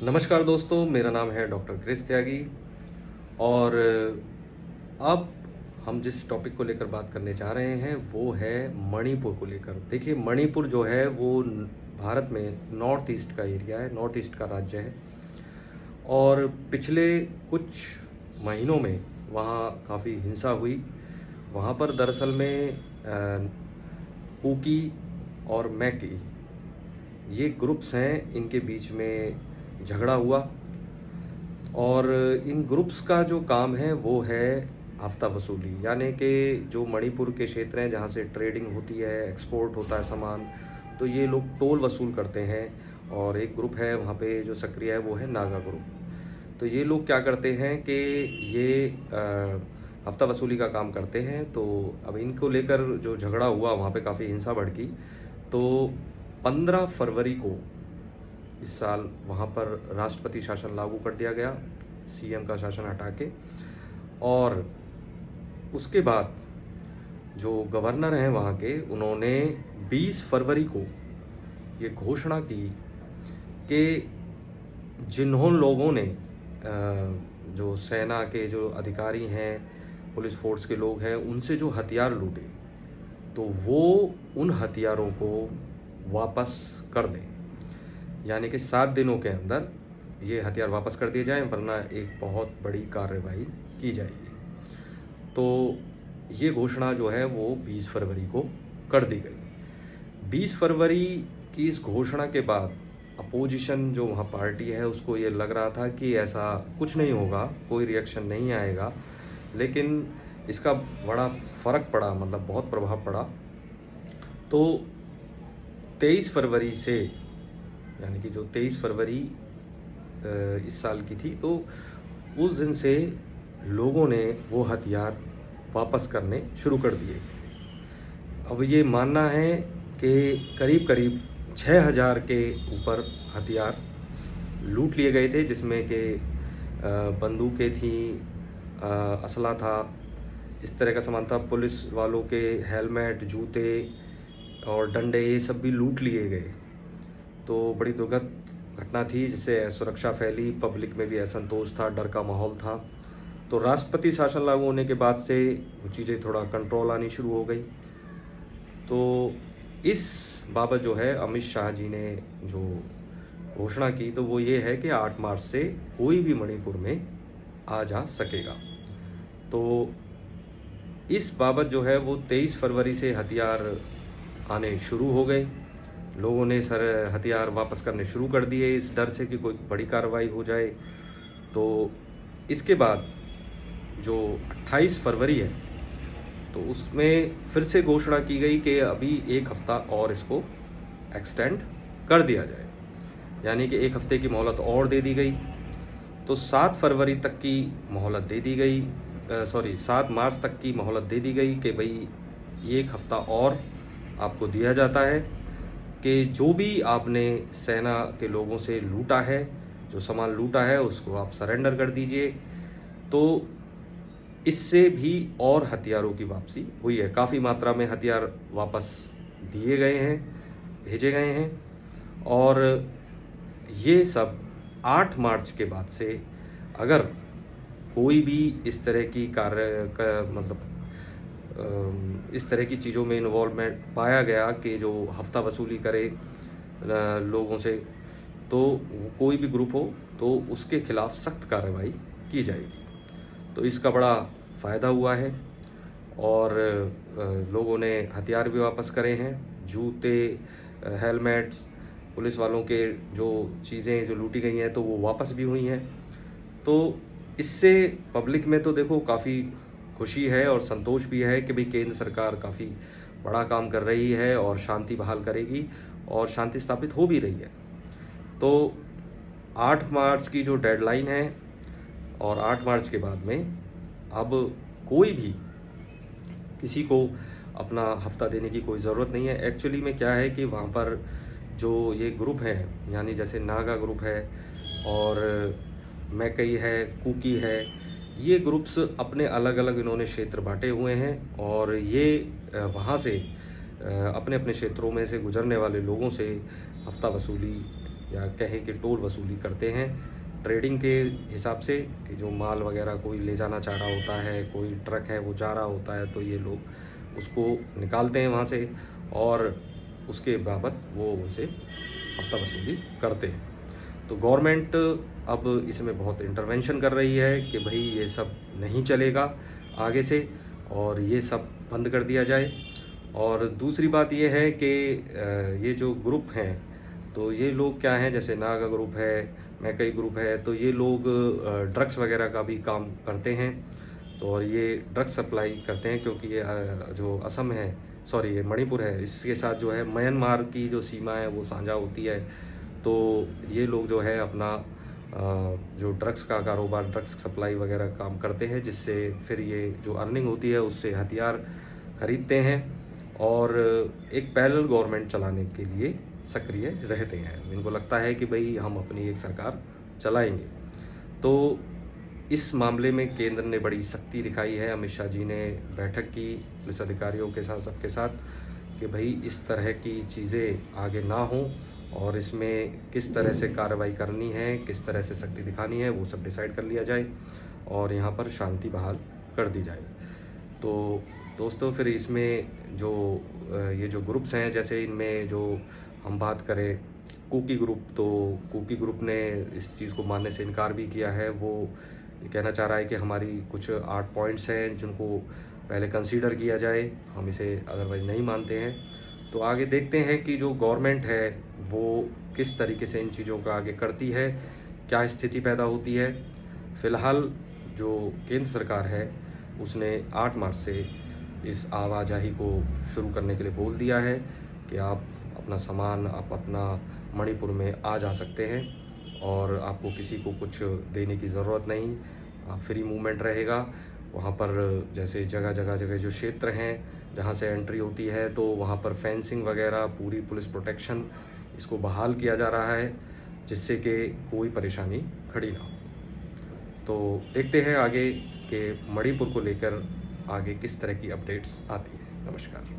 नमस्कार दोस्तों, मेरा नाम है डॉक्टर क्रिस त्यागी। और अब हम जिस टॉपिक को लेकर बात करने जा रहे हैं वो है मणिपुर को लेकर। देखिए, मणिपुर जो है वो भारत में नॉर्थ ईस्ट का एरिया है, नॉर्थ ईस्ट का राज्य है। और पिछले कुछ महीनों में वहाँ काफ़ी हिंसा हुई। वहाँ पर दरअसल में कुकी और मैकी, ये ग्रुप्स हैं, इनके बीच में झगड़ा हुआ। और इन ग्रुप्स का जो काम है वो है हफ्ता वसूली, यानी कि जो मणिपुर के क्षेत्र हैं जहाँ से ट्रेडिंग होती है, एक्सपोर्ट होता है सामान, तो ये लोग टोल वसूल करते हैं। और एक ग्रुप है वहाँ पे जो सक्रिय है वो है नागा ग्रुप। तो ये लोग क्या करते हैं कि ये हफ्ता वसूली का काम करते हैं। तो अब इनको लेकर जो झगड़ा हुआ, वहाँ पे काफ़ी हिंसा भड़की। तो 15 फरवरी को इस साल वहाँ पर राष्ट्रपति शासन लागू कर दिया गया, सीएम का शासन हटा के। और उसके बाद जो गवर्नर हैं वहाँ के, उन्होंने 20 फरवरी को ये घोषणा की कि जिन्होंने लोगों ने जो सेना के जो अधिकारी हैं, पुलिस फोर्स के लोग हैं, उनसे जो हथियार लूटे, तो वो उन हथियारों को वापस कर दें। यानी कि 7 दिनों के अंदर ये हथियार वापस कर दिए जाएं, वरना एक बहुत बड़ी कार्रवाई की जाएगी। तो ये घोषणा जो है वो 20 फरवरी को कर दी गई। 20 फरवरी की इस घोषणा के बाद अपोजिशन जो वहाँ पार्टी है, उसको ये लग रहा था कि ऐसा कुछ नहीं होगा, कोई रिएक्शन नहीं आएगा। लेकिन इसका बड़ा फ़र्क पड़ा, मतलब बहुत प्रभाव पड़ा। तो 23 फरवरी से, यानी कि जो 23 फरवरी इस साल की थी, तो उस दिन से लोगों ने वो हथियार वापस करने शुरू कर दिए। अब ये मानना है कि करीब करीब 6000 के ऊपर हथियार लूट लिए गए थे, जिसमें कि बंदूकें थीं, असला था, इस तरह का सामान था। पुलिस वालों के हेलमेट, जूते और डंडे, ये सब भी लूट लिए गए। तो बड़ी दुखद घटना थी, जिससे सुरक्षा फैली, पब्लिक में भी असंतोष था, डर का माहौल था। तो राष्ट्रपति शासन लागू होने के बाद से वो चीज़ें थोड़ा कंट्रोल आनी शुरू हो गई। तो इस बाबत जो है अमित शाह जी ने जो घोषणा की, तो वो ये है कि 8 मार्च से कोई भी मणिपुर में आ जा सकेगा। तो इस बाबत जो है वो 23 फरवरी से हथियार आने शुरू हो गए। लोगों ने हथियार वापस करने शुरू कर दिए, इस डर से कि कोई बड़ी कार्रवाई हो जाए। तो इसके बाद जो 28 फरवरी है, तो उसमें फिर से घोषणा की गई कि अभी 1 हफ़्ता और इसको एक्सटेंड कर दिया जाए, यानी कि 1 हफ़्ते की मोहलत और दे दी गई। तो 7 फरवरी तक की मोहलत दे दी गई, 7 मार्च तक की मोहलत दे दी गई कि भाई 1 हफ़्ता और आपको दिया जाता है कि जो भी आपने सेना के लोगों से लूटा है, जो सामान लूटा है, उसको आप सरेंडर कर दीजिए। तो इससे भी और हथियारों की वापसी हुई है, काफ़ी मात्रा में हथियार वापस दिए गए हैं, भेजे गए हैं। और ये सब 8 मार्च के बाद से अगर कोई भी इस तरह की इस तरह की चीज़ों में इन्वॉल्वमेंट पाया गया कि जो हफ्ता वसूली करे लोगों से, तो कोई भी ग्रुप हो, तो उसके खिलाफ सख्त कार्रवाई की जाएगी। तो इसका बड़ा फ़ायदा हुआ है। और लोगों ने हथियार भी वापस करे हैं, जूते, हेलमेट्स, पुलिस वालों के जो चीज़ें जो लूटी गई हैं, तो वो वापस भी हुई हैं। तो इससे पब्लिक में तो देखो काफ़ी खुशी है और संतोष भी है कि भाई केंद्र सरकार काफ़ी बड़ा काम कर रही है और शांति बहाल करेगी, और शांति स्थापित हो भी रही है। तो 8 मार्च की जो डेडलाइन है, और 8 मार्च के बाद में अब कोई भी किसी को अपना हफ्ता देने की कोई ज़रूरत नहीं है। एक्चुअली में क्या है कि वहाँ पर जो ये ग्रुप हैं, यानी जैसे नागा ग्रुप है और मैकई है, कुकी है, ये ग्रुप्स अपने अलग अलग इन्होंने क्षेत्र बांटे हुए हैं। और ये वहाँ से अपने अपने क्षेत्रों में से गुजरने वाले लोगों से हफ्ता वसूली या कहें कि टोल वसूली करते हैं ट्रेडिंग के हिसाब से, कि जो माल वगैरह कोई ले जाना चाह रहा होता है, कोई ट्रक है वो जा रहा होता है, तो ये लोग उसको निकालते हैं वहाँ से और उसके बाबत वो उनसे हफ्ता वसूली करते हैं। तो गवर्नमेंट अब इसमें बहुत इंटरवेंशन कर रही है कि भाई ये सब नहीं चलेगा आगे से, और ये सब बंद कर दिया जाए। और दूसरी बात ये है कि ये जो ग्रुप हैं, तो ये लोग क्या हैं, जैसे नागा ग्रुप है, मैकई ग्रुप है, तो ये लोग ड्रग्स वगैरह का भी काम करते हैं। तो और ये ड्रग्स सप्लाई करते हैं क्योंकि ये जो असम है, सॉरी ये मणिपुर है, इसके साथ जो है म्यांमार की जो सीमा है वो साझा होती है। तो ये लोग जो है अपना जो ड्रग्स का कारोबार, ड्रग्स सप्लाई वगैरह काम करते हैं, जिससे फिर ये जो अर्निंग होती है उससे हथियार खरीदते हैं और एक पैरेलल गवर्नमेंट चलाने के लिए सक्रिय रहते हैं। इनको लगता है कि भाई हम अपनी एक सरकार चलाएंगे। तो इस मामले में केंद्र ने बड़ी सख्ती दिखाई है। अमित शाह जी ने बैठक की पुलिस अधिकारियों के साथ, सबके साथ, कि भाई इस तरह की चीज़ें आगे ना हों और इसमें किस तरह से कार्रवाई करनी है, किस तरह से सख्ती दिखानी है, वो सब डिसाइड कर लिया जाए और यहाँ पर शांति बहाल कर दी जाए। तो दोस्तों फिर इसमें जो ये जो ग्रुप्स हैं, जैसे इनमें जो हम बात करें कुकी ग्रुप, तो कुकी ग्रुप ने इस चीज़ को मानने से इनकार भी किया है। वो ये कहना चाह रहा है कि हमारी कुछ 8 पॉइंट्स हैं जिनको पहले कंसीडर किया जाए, हम इसे अदरवाइज़ नहीं मानते हैं। तो आगे देखते हैं कि जो गवर्नमेंट है वो किस तरीके से इन चीज़ों का आगे करती है, क्या स्थिति पैदा होती है। फ़िलहाल जो केंद्र सरकार है उसने 8 मार्च से इस आवाजाही को शुरू करने के लिए बोल दिया है कि आप अपना सामान, आप अपना मणिपुर में आ जा सकते हैं और आपको किसी को कुछ देने की ज़रूरत नहीं, फ्री मूवमेंट रहेगा। वहाँ पर जैसे जगह जो क्षेत्र हैं जहाँ से एंट्री होती है, तो वहाँ पर फेंसिंग वगैरह, पूरी पुलिस प्रोटेक्शन, इसको बहाल किया जा रहा है जिससे कि कोई परेशानी खड़ी ना हो। तो देखते हैं आगे कि मणिपुर को लेकर आगे किस तरह की अपडेट्स आती हैं। नमस्कार।